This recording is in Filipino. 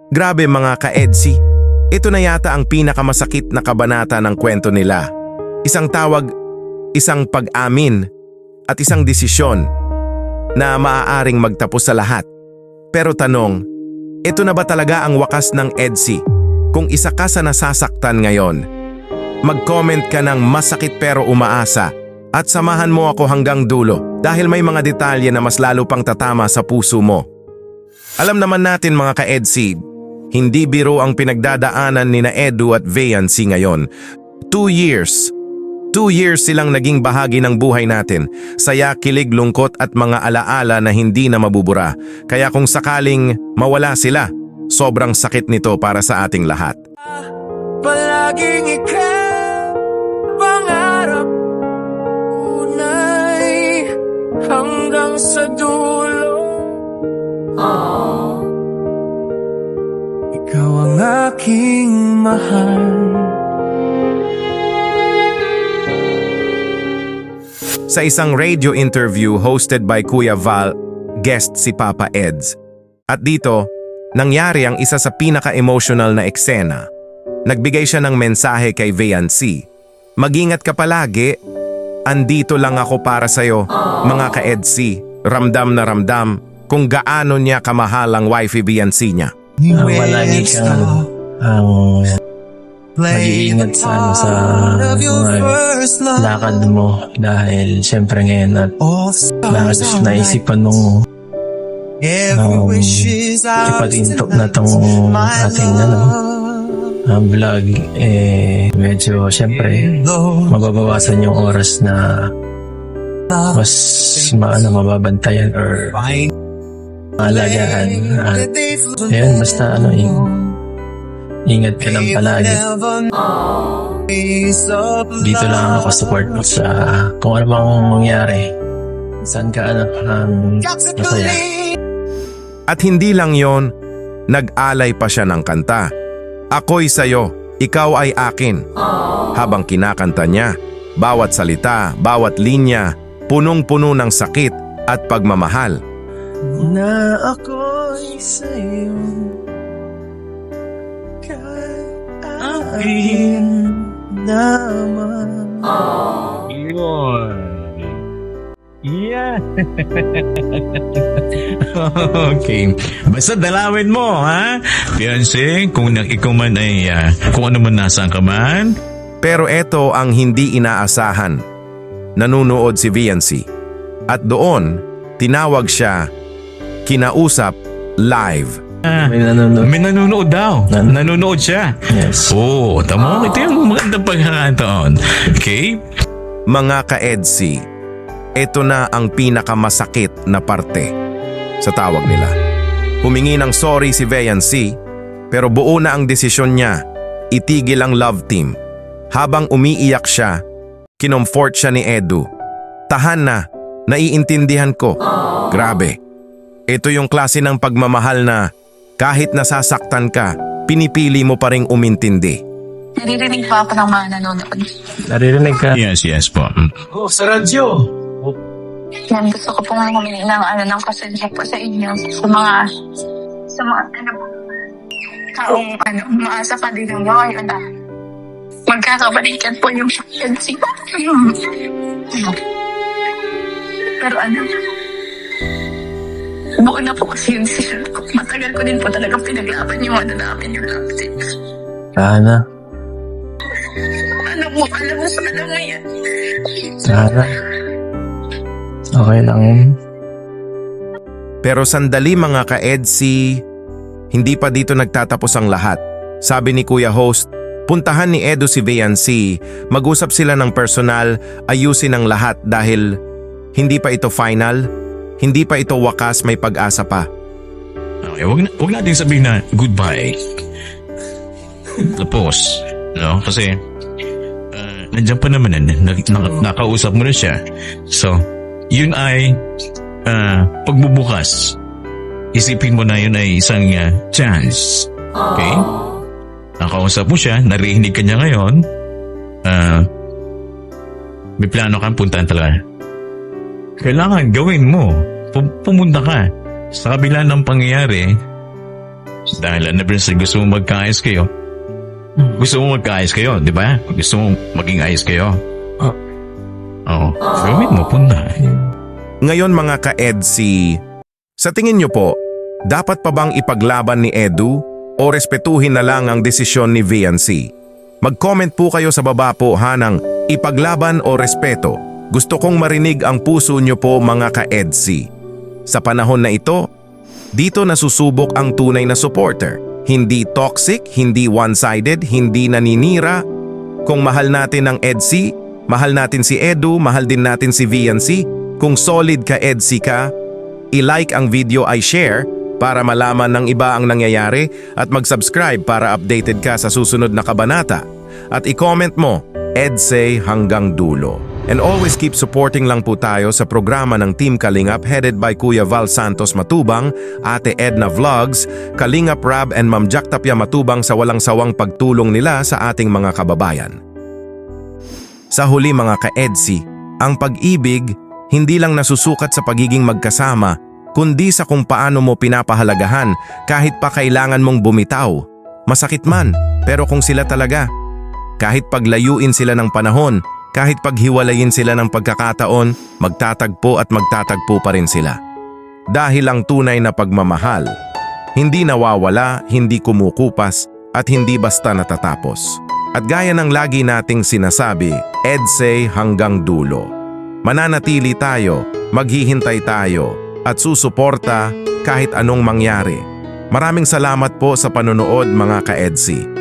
Grabe mga ka-EDSI, ito na yata ang pinakamasakit na kabanata ng kwento nila. Isang tawag, isang pag-amin, at isang desisyon na maaaring magtapos sa lahat. Pero tanong, ito na ba talaga ang wakas ng EDSI? Kung isa ka sa nasasaktan ngayon, mag-comment ka ng masakit pero umaasa at samahan mo ako hanggang dulo dahil may mga detalye na mas lalo pang tatama sa puso mo. Alam naman natin mga ka-EDSI, hindi biro ang pinagdadaanan ni na Edu at Veyancy ngayon. 2 years. 2 years silang naging bahagi ng buhay natin. Saya, kilig, lungkot at mga alaala na hindi na mabubura. Kaya kung sakaling mawala sila, sobrang sakit nito para sa ating lahat. Palaging ikaw, pangarap, unay, hanggang sa dulo. Ikaw ang aking mahal. Sa isang radio interview hosted by Kuya Val, guest si Papa Eds. At dito, nangyari ang isa sa pinaka-emotional na eksena. Nagbigay siya ng mensahe kay Veyancy. Mag-ingat ka palagi, andito lang ako para sa'yo. Mga ka-EDSI, ramdam na ramdam kung gaano niya kamahal ang wifey Veyancy niya. Palagi kang mag-iingat sa mga lakad mo dahil syempre ngayon at naisipan mong ipatintok na tong ating vlog, medyo syempre mababawasan yung oras na mas mababantayan or maalagaan. Ayun, basta ingat ka lang palagi. Dito lang ako support mo sa kung ano bang mangyari. Saan ka masaya. At hindi lang yon, nag-alay pa siya ng kanta. Ako'y sayo, ikaw ay akin. Habang kinakanta niya, bawat salita, bawat linya, punong-puno ng sakit at pagmamahal. Na ako'y sa'yo, akin naman. Yun. Yeah. Okay. Basta dalawin mo, ha? Fiancé, kung ikaw man ay, kung ano man nasaan ka man. Pero eto ang hindi inaasahan. Nanunood si Veyancy. At doon, tinawag siya, kinausap, live. May nanonood daw. Nanonood siya. Yes. Oh, tama. Ito yung magandang pagkakataon. Okay? Mga ka-EDSI, ito na ang pinakamasakit na parte sa tawag nila. Humingi ng sorry si Veyancy, pero buo na ang desisyon niya, itigil ang love team. Habang umiiyak siya, kinomfort siya ni Edu. Tahan na, naiintindihan ko. Grabe. Ito yung klase ng pagmamahal na kahit nasasaktan ka, pinipili mo pa ring umintindi. Naririnig pa ako ng mga nanonood. Naririnig ka? Yes po. Oh, sa radyo. Yan, gusto ko pong humingi ng pasensya po sa inyo. Sa mga taong umaasa pa din ng ngayon na magkakabalikan po yung pregnancy. Pero buo na po kasi yung decision ko. Matagal ko din po talagang pinag-laban yung namin yung laptip. Sana. Alam mo yan. Sana. Okay lang yun. Pero sandali mga ka-EDSI, hindi pa dito nagtatapos ang lahat. Sabi ni Kuya Host, puntahan ni Edu si Veyancy, mag-usap sila ng personal, ayusin ang lahat dahil hindi pa ito final, hindi pa ito wakas, may pag-asa pa. Okay, wag natin sabihin na goodbye. Tapos, no? Kasi nandiyan pa naman nakausap mo na siya. So, yun ay pagbubukas. Isipin mo na yun ay isang chance. Okay? Nakausap mo siya, narinig ka niya ngayon. May plano kang puntahan talaga. Kailangan gawin mo. Pumunta ka. Sa kabila ng pangyayari, Dahil gusto mo magkaayos kayo. Gusto mo magkaayos kayo, di ba? Gusto mo maging ayos kayo. Oo. Gawin mo po na. Ngayon mga ka-EDSI, sa tingin niyo po, dapat pa bang ipaglaban ni Edu o respetuhin na lang ang desisyon ni VNC? Mag-comment po kayo sa baba po ng ipaglaban o respeto. Gusto kong marinig ang puso niyo po mga ka-EDSI. Sa panahon na ito, dito nasusubok ang tunay na supporter. Hindi toxic, hindi one-sided, hindi naninira. Kung mahal natin ang EDSI, mahal natin si Edu, mahal din natin si VNC. Kung solid ka EDSI ka, i-like ang video ay share para malaman ng iba ang nangyayari at mag-subscribe para updated ka sa susunod na kabanata. At i-comment mo, EDSI hanggang dulo. And always keep supporting lang po tayo sa programa ng Team Kalingap headed by Kuya Val Santos Matubang, Ate Edna Vlogs, Kalingap Rab and Ma'am Jack Tapia Matubang sa walang sawang pagtulong nila sa ating mga kababayan. Sa huli mga ka-EDSI, ang pag-ibig hindi lang nasusukat sa pagiging magkasama, kundi sa kung paano mo pinapahalagahan kahit pa kailangan mong bumitaw. Masakit man, pero kung sila talaga. Kahit paglayuin sila ng panahon, kahit paghiwalayin sila ng pagkakataon, magtatagpo at magtatagpo pa rin sila. Dahil ang tunay na pagmamahal, hindi nawawala, hindi kumukupas, at hindi basta natatapos. At gaya ng lagi nating sinasabi, EDSI hanggang dulo. Mananatili tayo, maghihintay tayo, at susuporta kahit anong mangyari. Maraming salamat po sa panonood mga ka-EDSI.